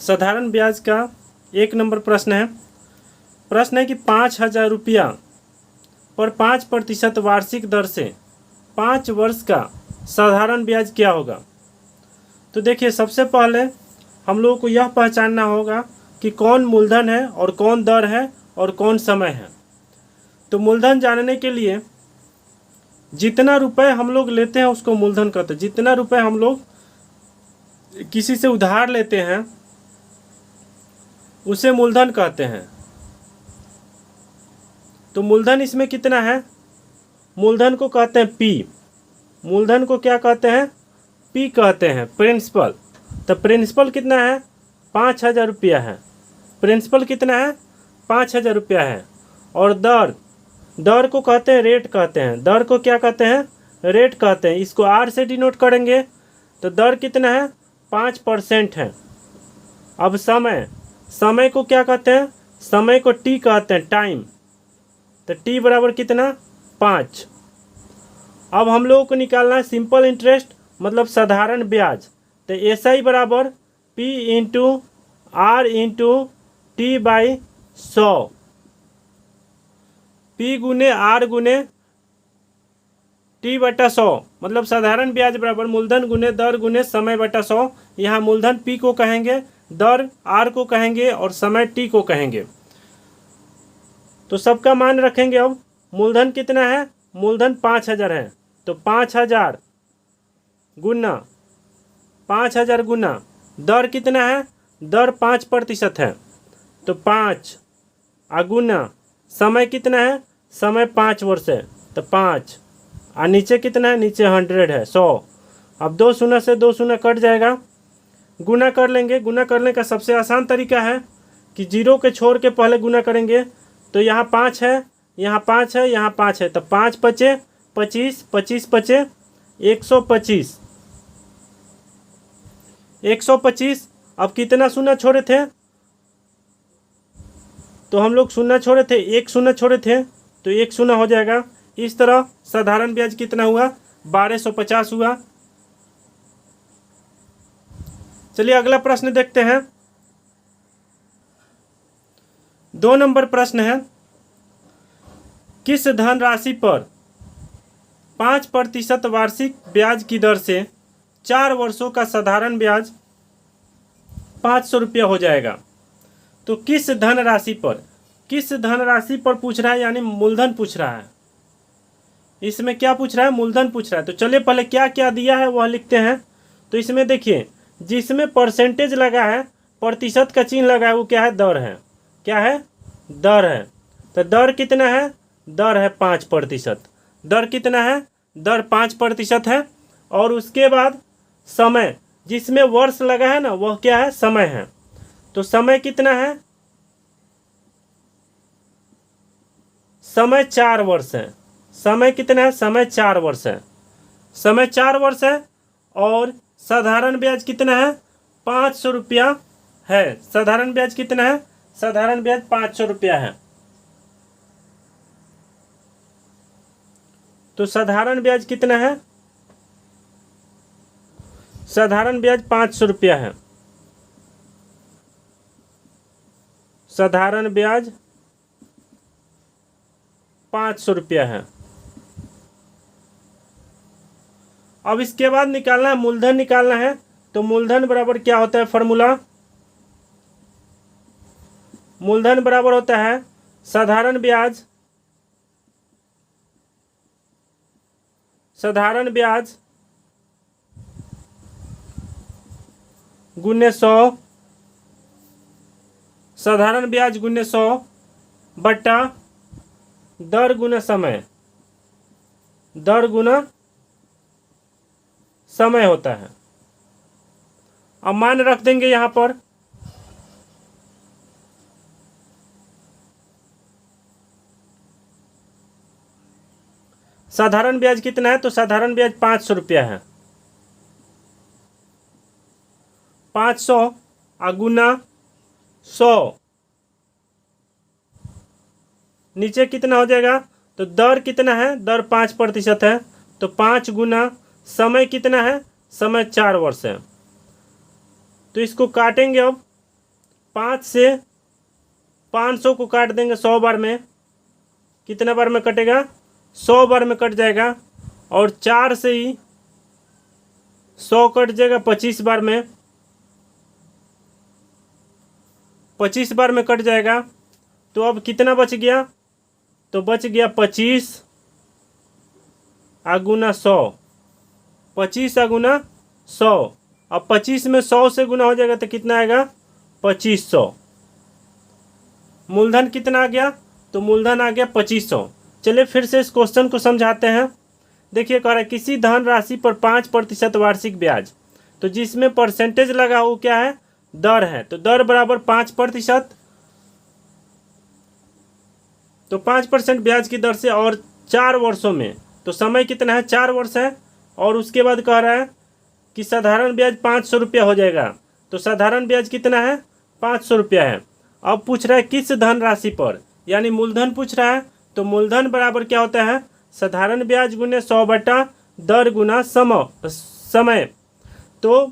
साधारण ब्याज का 1 नंबर प्रश्न है। प्रश्न है कि 5,000 रुपया पर 5% वार्षिक दर से 5 वर्ष का साधारण ब्याज क्या होगा। तो देखिए, सबसे पहले हम लोगों को यह पहचानना होगा कि कौन मूलधन है और कौन दर है और कौन समय है। तो मूलधन जानने के लिए जितना रुपए हम लोग लेते हैं उसको मूलधन कहते हैं। जितना रुपए हम लोग किसी से उधार लेते हैं उसे मूलधन कहते हैं। तो मूलधन इसमें कितना है? मूलधन को कहते हैं पी। मूलधन को क्या कहते हैं? पी कहते हैं, प्रिंसिपल। तो प्रिंसिपल कितना है? 5,000 रुपया है। प्रिंसिपल कितना है? 5,000 रुपया है। और दर को कहते हैं रेट कहते हैं। दर को क्या कहते हैं? रेट कहते हैं। इसको आर से डिनोट करेंगे। तो दर कितना है? 5% है। अब समय को क्या कहते हैं? समय को टी कहते हैं, टाइम। तो टी बराबर कितना? 5। अब हम लोगों को निकालना है सिंपल इंटरेस्ट, मतलब साधारण ब्याज। तो SI बराबर P into R into T by 100। P गुने R गुने टी बटा 100, मतलब साधारण ब्याज बराबर मूलधन गुने दर गुने समय बटा 100। यहाँ मूलधन P को कहेंगे, दर R को कहेंगे और समय T को कहेंगे। तो सबका मान रखेंगे। अब मूलधन कितना है? मूलधन 5,000 है। तो 5,000 गुना 5,000 गुना दर कितना है? दर 5% है। तो 5 गुना समय कितना है? समय 5 वर्ष है। तो 5 और नीचे कितना है? नीचे 100 है, 100। अब 2 शून्य से 2 शून्य कट जाएगा, गुना कर लेंगे। गुना करने का सबसे आसान तरीका है कि 0 के छोड़ के पहले गुना करेंगे। तो यहाँ 5 है, यहाँ 5 है, यहाँ 5 है। तो 5 पचे 25, 25 पचे 125, 125। अब कितना शून्य छोड़े थे? तो हम लोग शून्य छोड़े थे, 1 शून्य छोड़े थे, तो 1 शून्य हो जाएगा। इस तरह साधारण ब्याज कितना हुआ? 1250 हुआ। चलिए अगला प्रश्न देखते हैं। 2 नंबर प्रश्न है, किस धनराशि पर 5% वार्षिक ब्याज की दर से 4 वर्षों का साधारण ब्याज 500 रुपया हो जाएगा। तो किस धनराशि पर पूछ रहा है, यानी मूलधन पूछ रहा है। इसमें क्या पूछ रहा है? मूलधन पूछ रहा है। तो चलिए पहले क्या क्या दिया है वह लिखते हैं। तो इसमें देखिए, जिसमें परसेंटेज लगा है, प्रतिशत का चिन्ह लगा है, वो क्या है? दर है। क्या है? दर है। तो दर कितना है? दर है 5%। दर कितना है? दर 5% है। और उसके बाद समय, जिसमें वर्ष लगा है ना, वह क्या है? समय है। तो समय कितना है? समय 4 वर्ष है। समय कितना है? समय 4 वर्ष है। समय 4 वर्ष है। और साधारण ब्याज कितना है? 500 रुपया है। साधारण ब्याज कितना है? साधारण ब्याज 500 रुपया है। तो साधारण ब्याज कितना है? साधारण ब्याज 500 रुपया है। साधारण ब्याज 500 रुपया है। अब इसके बाद निकालना है, मूलधन निकालना है। तो मूलधन बराबर क्या होता है? फॉर्मूला, मूलधन बराबर होता है साधारण ब्याज गुने 100, साधारण ब्याज गुने 100 बट्टा दर गुना समय, दर गुना समय होता है। अब मान रख देंगे यहाँ पर। साधारण ब्याज कितना है? तो साधारण ब्याज 500 रुपया है। 500 गुना 100, नीचे कितना हो जाएगा? तो दर कितना है? दर 5% है। तो 5 गुना समय कितना है? समय 4 वर्ष है। तो इसको काटेंगे अब। 5 से 500 को काट देंगे 100 बार में, कितने बार में कटेगा? 100 बार में कट जाएगा। और 4 से ही 100 कट जाएगा 25 बार में, 25 बार में कट जाएगा। तो अब कितना बच गया? तो बच गया 25 गुना 100, 25 गुना 100। अब 25 में 100 से गुना हो जाएगा तो कितना आएगा? 2500। मूलधन कितना आ गया? तो मूलधन आ गया 2500। चलिए फिर से इस क्वेश्चन को समझाते हैं। देखिए कह रहा है किसी धन राशि पर 5% वार्षिक ब्याज, तो जिसमें परसेंटेज लगा वो क्या है? दर है। तो दर बराबर 5%, तो 5% ब्याज की दर से और 4 वर्षों में, तो समय कितना है? 4 वर्ष है। और उसके बाद कह रहा है कि साधारण ब्याज 500 रुपया हो जाएगा। तो साधारण ब्याज कितना है? 500 रुपया है। अब पूछ रहा है किस धन राशि पर, यानी मूलधन पूछ रहा है। तो मूलधन बराबर क्या होता है? साधारण ब्याज गुने 100 बटा दर गुना समय। तो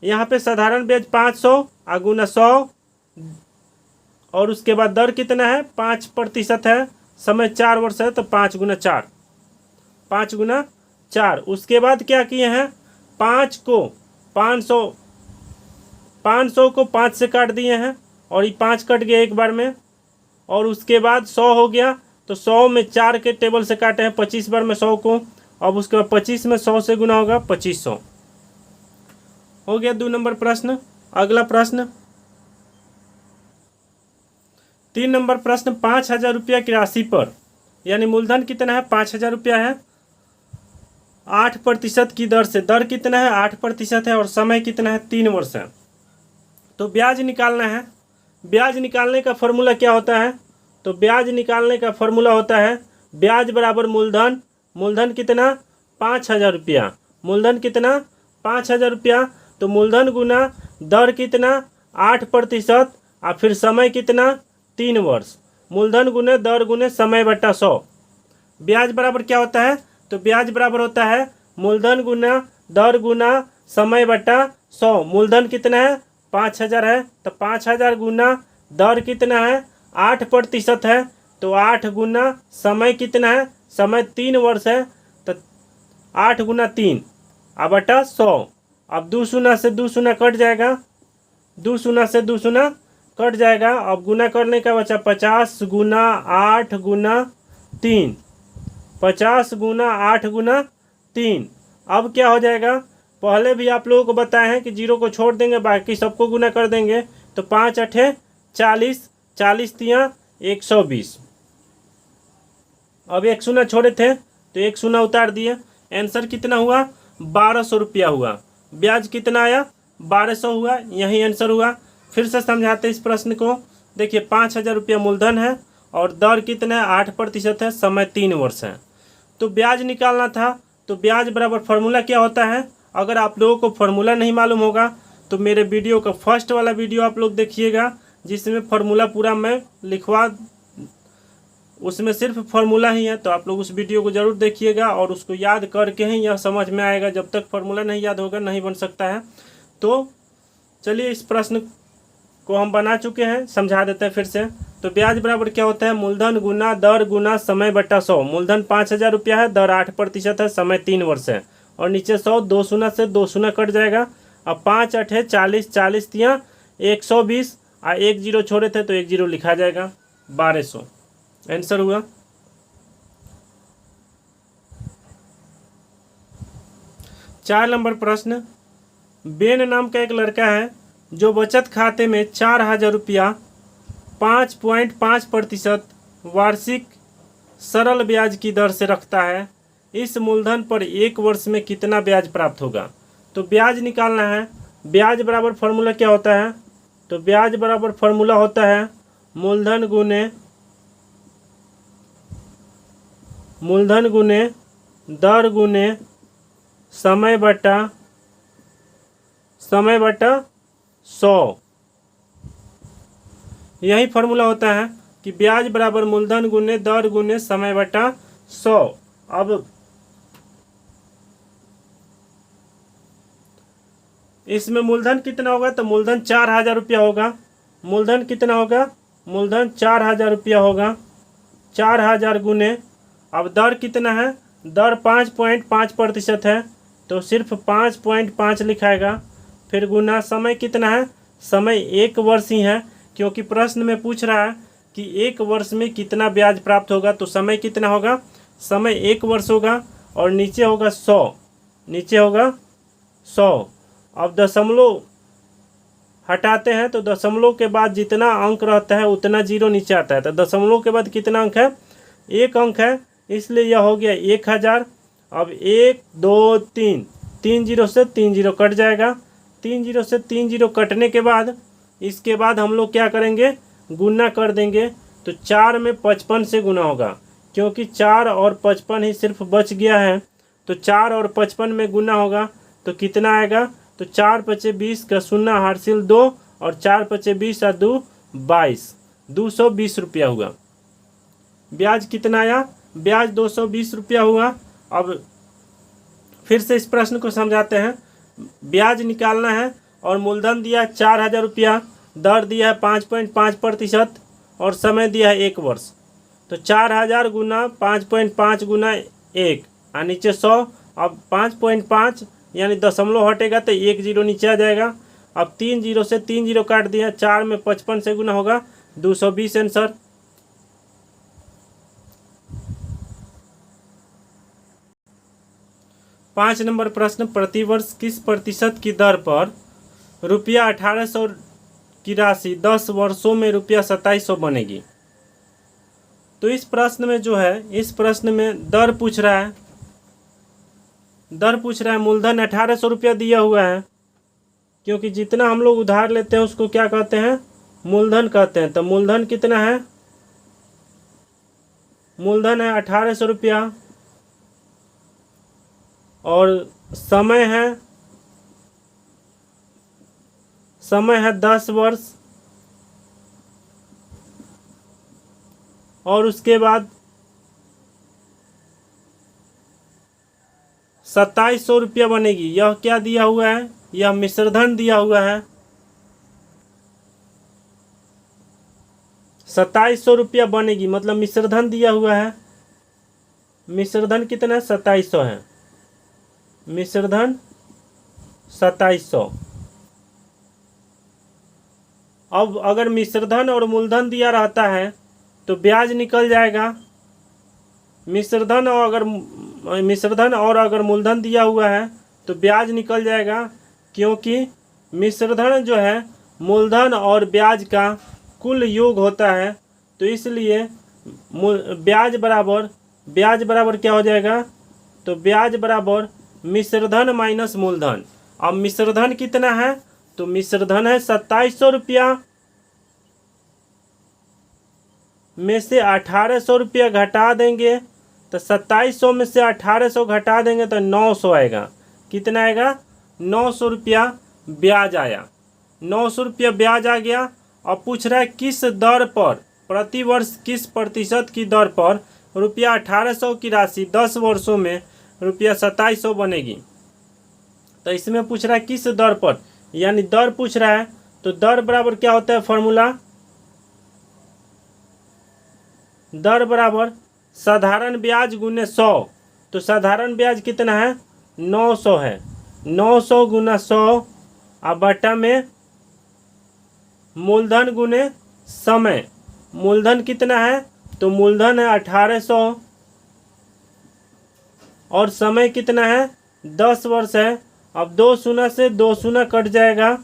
यहाँ पे साधारण ब्याज 500 गुना 100, और उसके बाद दर कितना है? 5% है, समय 4 वर्ष है, तो 5 गुना 4, 5 गुना 4। उसके बाद क्या किए हैं? 5 को 500 को 5 से काट दिए हैं, और ये 5 कट गया एक बार में। और उसके बाद 100 हो गया, तो 100 में 4 के टेबल से काटे हैं 25 बार में 100 को। अब उसके बाद 25 में 100 से गुना होगा 2500। हो गया 2 नंबर प्रश्न। अगला प्रश्न 3 नंबर प्रश्न, 5000 रुपया की राशि पर, यानी मूलधन कितना है? 5000 रुपया है, 8% की दर से, दर कितना है? 8% है, और समय कितना है? 3 वर्ष है। तो ब्याज निकालना है। ब्याज निकालने का फॉर्मूला क्या होता है? तो ब्याज निकालने का फॉर्मूला होता है ब्याज बराबर मूलधन। मूलधन कितना? 5000 रुपया। मूलधन कितना? 5000 रुपया। तो मूलधन गुना दर कितना? 8%, और फिर समय कितना? 3 वर्ष। मूलधन गुने दर गुने समय बटा 100। ब्याज बराबर क्या होता है? तो ब्याज बराबर होता है मूलधन गुना दर गुना समय बटा 100। मूलधन कितना है? 5000 है, तो 5000 गुना दर कितना है? 8% है, तो 8 गुना समय कितना है? समय 3 वर्ष है, तो 8 गुना 3 बटा 100। अब 2 शून्य से 2 शून्य कट जाएगा, 2 शून्य से 2 शून्य कट जाएगा। अब गुना करने का बचा 50 गुना 8 गुना 3, 50 गुना 8 गुना 3। अब क्या हो जाएगा? पहले भी आप लोगों को बताए हैं कि 0 को छोड़ देंगे, बाकी सबको गुना कर देंगे। तो 5 8 40, 40 तिया 120। अब 1 शून्य छोड़े थे, तो 1 शून्य उतार दिए। आंसर कितना हुआ? 1200 रुपया हुआ। ब्याज कितना आया? 1200 हुआ। यही आंसर हुआ। फिर से समझाते इस प्रश्न को। देखिए 5000 रुपया मूलधन है, और दर कितना है? 8% है, समय 3 वर्ष है। तो ब्याज निकालना था। तो ब्याज बराबर फॉर्मूला क्या होता है? अगर आप लोगों को फॉर्मूला नहीं मालूम होगा तो मेरे वीडियो का फर्स्ट वाला वीडियो आप लोग देखिएगा, जिसमें फॉर्मूला पूरा मैं लिखवा, उसमें सिर्फ फॉर्मूला ही है। तो आप लोग उस वीडियो को ज़रूर देखिएगा, और उसको याद करके ही यह समझ में आएगा। जब तक फॉर्मूला नहीं याद होगा नहीं बन सकता है। तो चलिए इस प्रश्न को हम बना चुके हैं, समझा देते हैं फिर से। तो ब्याज बराबर क्या होता है? मूलधन गुना दर गुना समय बटा 100। मूलधन 5000 रुपया है, दर 8% है, समय 3 वर्ष है। और नीचे 100, 2 शून्य से 2 शून्य कट जाएगा। अब 5 8 40, 40 तिया 120, 1 0 छोड़े थे तो 1 0 लिखा जाएगा, 1200 आंसर हुआ। चार नंबर प्रश्न, बेन नाम का एक लड़का है जो बचत खाते में 4000 रुपया 5.5% वार्षिक सरल ब्याज की दर से रखता है। इस मूलधन पर 1 वर्ष में कितना ब्याज प्राप्त होगा? तो ब्याज निकालना है। ब्याज बराबर फॉर्मूला क्या होता है? तो ब्याज बराबर फॉर्मूला होता है मूलधन गुने दर गुने समय बटा 100। यही फॉर्मूला होता है कि ब्याज बराबर मूलधन गुने दर गुने समय बटा 100। अब इसमें मूलधन कितना होगा, तो मूलधन 4,000 रुपया होगा। मूलधन कितना होगा, मूलधन 4,000 रुपया होगा। 4,000 गुने, अब दर कितना है, दर 5.5% है, तो सिर्फ 5.5 लिखाएगा। फिर गुना समय कितना है, समय 1 वर्ष ही है, क्योंकि प्रश्न में पूछ रहा है कि 1 वर्ष में कितना ब्याज प्राप्त होगा, तो समय कितना होगा, समय 1 वर्ष होगा। और नीचे होगा 100, नीचे होगा 100। अब दशमलव हटाते हैं तो दशमलव के बाद जितना अंक रहता है उतना जीरो नीचे आता है। तो दशमलव के बाद कितना अंक है, 1 अंक है, इसलिए यह हो गया 1,000। अब 1 2 3, 3 जीरो से 3 जीरो कट जाएगा। 3 जीरो से 3 जीरो कटने के बाद इसके बाद हम लोग क्या करेंगे, गुना कर देंगे। तो 4 में 55 से गुना होगा, क्योंकि 4 और 55 ही सिर्फ बच गया है। तो 4 और 55 में गुना होगा तो कितना आएगा, तो 4 पचे 20 का शून्य हासिल 2 और 4 पचे 20 और 2 22, 220 रुपया हुआ। ब्याज कितना आया, ब्याज 220 रुपया हुआ। अब फिर से इस प्रश्न को समझाते हैं। ब्याज निकालना है और मूलधन दिया है 4,000 रुपया, दर दिया है 5.5% और समय दिया है 1 वर्ष। तो 4,000 गुना 5.5 गुना 1 और नीचे 100। अब 5.5 यानी दशमलव हटेगा तो 1 जीरो नीचे आ जाएगा। अब 3 जीरो से 3 जीरो काट दिया, 4 में 55 से गुना होगा, 220 आंसर। पाँच नंबर प्रश्न, प्रतिवर्ष किस प्रतिशत की दर पर रुपया 1,800 की राशि 10 वर्षों में रुपया 2,700 बनेगी। तो इस प्रश्न में जो है, इस प्रश्न में दर पूछ रहा है, दर पूछ रहा है। मूलधन 1,800 रुपया दिया हुआ है, क्योंकि जितना हम लोग उधार लेते हैं उसको क्या कहते हैं, मूलधन कहते हैं। तो मूलधन कितना है, मूलधन है 1,800 रुपया और समय है, समय है 10 वर्ष और उसके बाद 2,700 रुपया बनेगी। यह क्या दिया हुआ है, यह मिश्रधन दिया हुआ है। 2,700 रुपया बनेगी, मतलब मिश्रधन दिया हुआ है। मिश्रधन कितना है, 2,700 है, मिश्रधन 2,700। अब अगर मिश्रधन और मूलधन दिया रहता है तो ब्याज निकल जाएगा। मिश्रधन और अगर मूलधन दिया हुआ है तो ब्याज निकल जाएगा, क्योंकि मिश्रधन जो है मूलधन और ब्याज का कुल योग होता है। तो इसलिए ब्याज बराबर क्या हो जाएगा, तो ब्याज बराबर मिश्रधन माइनस मूलधन। अब मिश्रधन कितना है, तो मिश्रधन है 2,700 रुपया में से 1,800 रुपया घटा देंगे, तो 2,700 में से 1,800 घटा देंगे तो 900 आएगा। कितना आएगा, 900 रुपया ब्याज आया। 900 रुपया ब्याज आ गया। अब पूछ रहा है किस दर पर, प्रतिवर्ष किस प्रतिशत की दर पर रुपया 1,800 की राशि 10 वर्षों में रुपया 2,700 बनेगी। तो इसमें पूछ रहा है किस दर पर, यानी दर पूछ रहा है। तो दर बराबर क्या होता है फॉर्मूला, दर बराबर साधारण ब्याज गुने 100। तो साधारण ब्याज कितना है, 900 है। 900 गुना 100 और बटा में मूलधन गुने समय। मूलधन कितना है, तो मूलधन है 1,800 और समय कितना है, 10 वर्ष है। अब 2 शून्य से 2 शून्य कट जाएगा,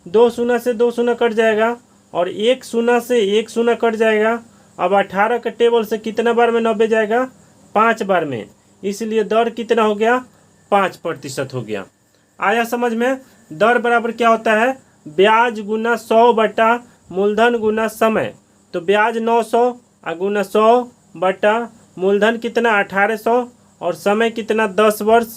2 शून्य से 2 शून्य कट जाएगा और 1 शून्य से 1 शून्य कट जाएगा। अब 18 के टेबल से कितना बार में 90 जाएगा, 5 बार में। इसलिए दर कितना हो गया, 5% हो गया। आया समझ में। दर बराबर क्या होता है, ब्याज गुना 100 बटा मूलधन गुना समय। तो ब्याज 900 और गुना 100 बटा मूलधन कितना 1,800 और समय कितना 10 वर्ष,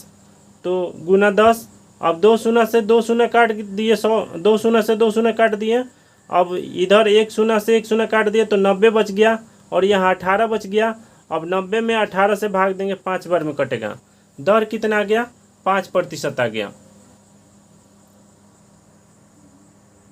तो गुना 10। अब 2 शून्य से 2 शून्य काट दिए, 2 शून्य से 2 शून्य काट दिए। अब इधर 1 शून्य से 1 शून्य काट दिए तो 90 बच गया और यहाँ 18 बच गया। अब 90 में 18 से भाग देंगे, 5 बार में कटेगा। दर कितना आ गया, 5% आ गया।